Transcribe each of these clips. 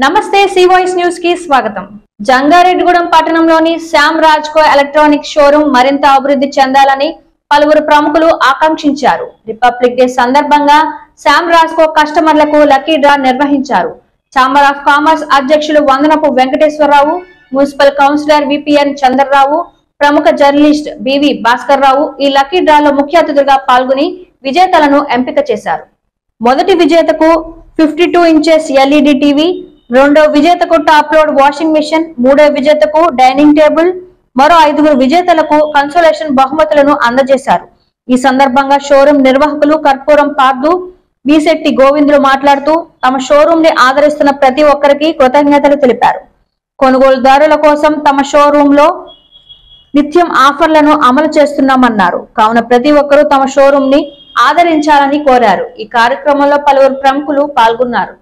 నమస్తే C voice news కి స్వాగతం. జంగారెడ్డిగూడెం పట్టణంలోని శ్యామ్ రాజ్కో ఎలక్ట్రానిక్ షోరూం మరింత అభివృద్ధి చెందాలని పలువురు ప్రముఖులు ఆకాంక్షించారు. రిపబ్లిక్ డే సందర్భంగా శ్యామ్ రాజ్కో కస్టమర్లకు లక్కీ డ్రా నిర్వహించారు. ఛాంబర్ ఆఫ్ కామర్స్ అధ్యక్షులు Vandanapu Venkateswararao, municipal councillor VPN Chandrarao, ప్రముఖ జర్నలిస్ట్ బివి భాస్కర్ రావు ఈ లక్కీ డ్రాలో ముఖ్య అతిథులుగా పాల్గొని విజేతలను ఎంపిక చేశారు. మొదటి విజేతకు 52 ఇంచెస్ ఎల్ఈడి టీవీ, రెండో విజేతకు టాప్ లోడ్ వాషింగ్ మిషన్, మూడో విజేతకు డైనింగ్ టేబుల్, మరో 5 విజేతలకు కన్సోలేషన్ బహుమతులను అందజేశారు. ఈ సందర్భంగా షోరూం నిర్వాహకులు కర్పూరం పార్దు, బీశెట్టి గోవిందులు మాట్లాడుతూ తమ షోరూం ని ఆదరిస్తున్న ప్రతి ఒక్కరికి కృతజ్ఞతలు తెలిపారు. కొనుగోలుదారుల కోసం తమ షోరూం లో నిత్యం ఆఫర్లను అమలు చేస్తున్నామన్నారు. కావున ప్రతి ఒక్కరూ తమ షోరూం ని ఆదరించాలని కోరారు. ఈ కార్యక్రమంలో పలువురు ప్రముఖులు పాల్గొన్నారు.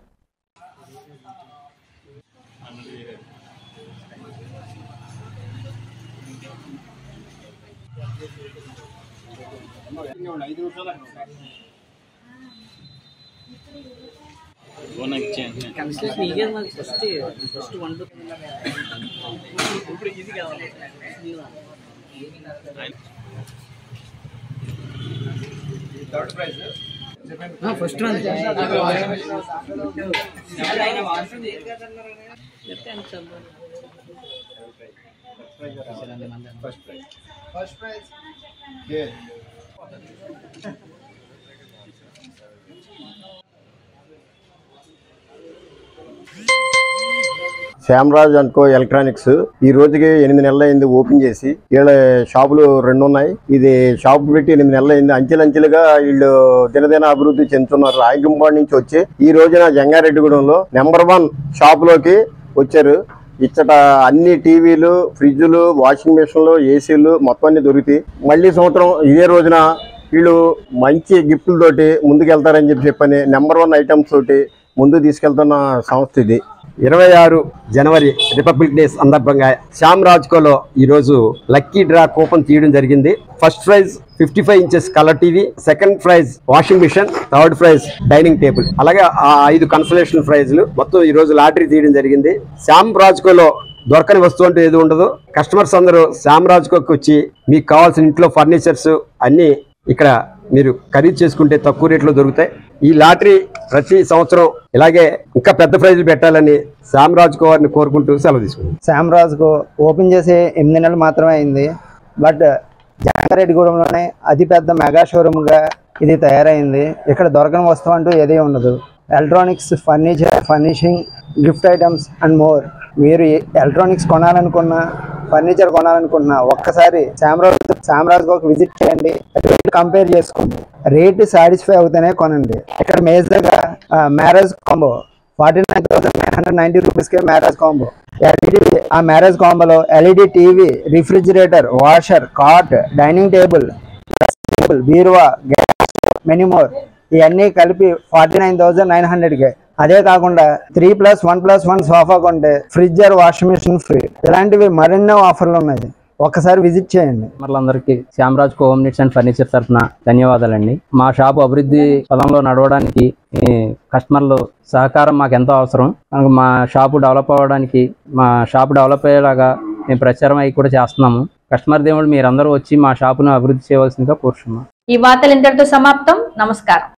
First one Shyam Raj and electronics ఈ రోజుకి 8 నెలలు అయింది ఓపెన్ చేసి. వీళ్ళ షాపులు 2 ఉన్నాయి. ఇది షాప్ పెట్టి 8 నెలలు అయింది. అంచెలంచెలుగా వీళ్ళు దినదిన అభివృద్ధి చెందుతున్నారు. రాయకుంపాడు నుంచి వచ్చి ఈ రోజున జంగారెడ్డిగూడెంలో నెంబర్ 1 షాపులోకి వచ్చారు. ఇచ్చట అన్ని టీవీలు, ఫ్రిడ్జ్లు, వాషింగ్ మిషన్లు, ఏసీలు మొత్తం అన్ని దొరుకుతాయి. మళ్ళీ సంవత్సరం ఇదే రోజున వీళ్ళు మంచి గిఫ్టులతోటి ముందుకెళ్తారని చెప్పని నెంబర్ 1 ఐటమ్స్ తోటి ముందు తీసుకెళ్తున్న సంస్థ ఇది. 26 జనవరి రిపబ్లిక్ డే సందర్భంగా శ్యామ్ రాజ్కోలో ఈరోజు లక్కీ డ్రా కూపన్ తీయడం జరిగింది. First prize 55 inches colour TV, second prize washing machine, third prize dining table, అలాగే 5 కన్సలేషన్ ప్రైజ్లు మొత్తం ఈ రోజు లాటరీ తీయడం జరిగింది. శ్యామ్ రాజ్కోలో దొరకని వస్తువు అంటూ ఏది ఉండదు. కస్టమర్స్ అందరూ శ్యామ్ రాజ్కోకి వచ్చి మీకు కావాల్సిన ఇంట్లో ఫర్నిచర్స్ అన్ని ఇక్కడ మీరు ఖరీదు చేసుకుంటే తక్కువ రేట్లో దొరుకుతాయి. ఈ లాటరీ ప్రతి సంవత్సరం ఇలాగే ఇంకా పెద్ద ప్రైజులు పెట్టాలని శ్యామ్ రాజ్కో వారిని కోరుకుంటూ సెలవు తీసుకుంటాం. శ్యామ్ రాజ్కో ఓపెన్ చేసి 8 నెలలు మాత్రమే అయింది. బట్ జంగారెడ్డిగూడెంలోనే అతిపెద్ద మెగా షోరూమ్గా ఇది తయారైంది. ఇక్కడ దొరకని వస్తువు అంటూ ఏదీ ఉండదు. Electronics, furniture, furnishing, gift items and more. మీరు ఎలక్ట్రానిక్స్ కొనాలనుకున్నా, ఫర్నిచర్ కొనాలనుకున్నా ఒక్కసారి శ్యామ్ రాజ్కోకి విజిట్ చేయండి. రేట్ కంపేర్ చేసుకోండి. రేట్ సాటిస్ఫై అవుతేనే కొనండి. ఇక్కడ మేజర్గా మ్యారేజ్ కాంబో 49,990 రూపీస్కే మ్యారేజ్ కాంబో. ఆ మ్యారేజ్ కాంబోలో LED TV, refrigerator, washer, cot, dining table, బీరువా, గ్యాస్, మెనీమోర్ ఇవన్నీ కలిపి 49,900కే. అదే కాకుండా 3+1+1 సోఫా కొంటే fridge or washing machine free. ఇలాంటివి మరెన్నో ఆఫర్లు ఉన్నాయి. ఒక్కసారి విజిట్ చేయండి. అందరికీ Shyam Rajco home needs and furniture తరఫున ధన్యవాదాలండి. మా షాపు అభివృద్ధి పదంలో నడవడానికి కస్టమర్లు సహకారం మాకు ఎంతో అవసరం. మా షాపు డెవలప్ అవ్వడానికి, మా షాపు డెవలప్ అయ్యేలాగా మేము ప్రచారం అవి కూడా చేస్తున్నాము. కస్టమర్ దేవుడు మీరందరూ వచ్చి మా షాపును అభివృద్ధి చేయవలసిందిగా కోరుతున్నాం. ఈ వార్తలు ఇంతటితో సమాప్తం. నమస్కారం.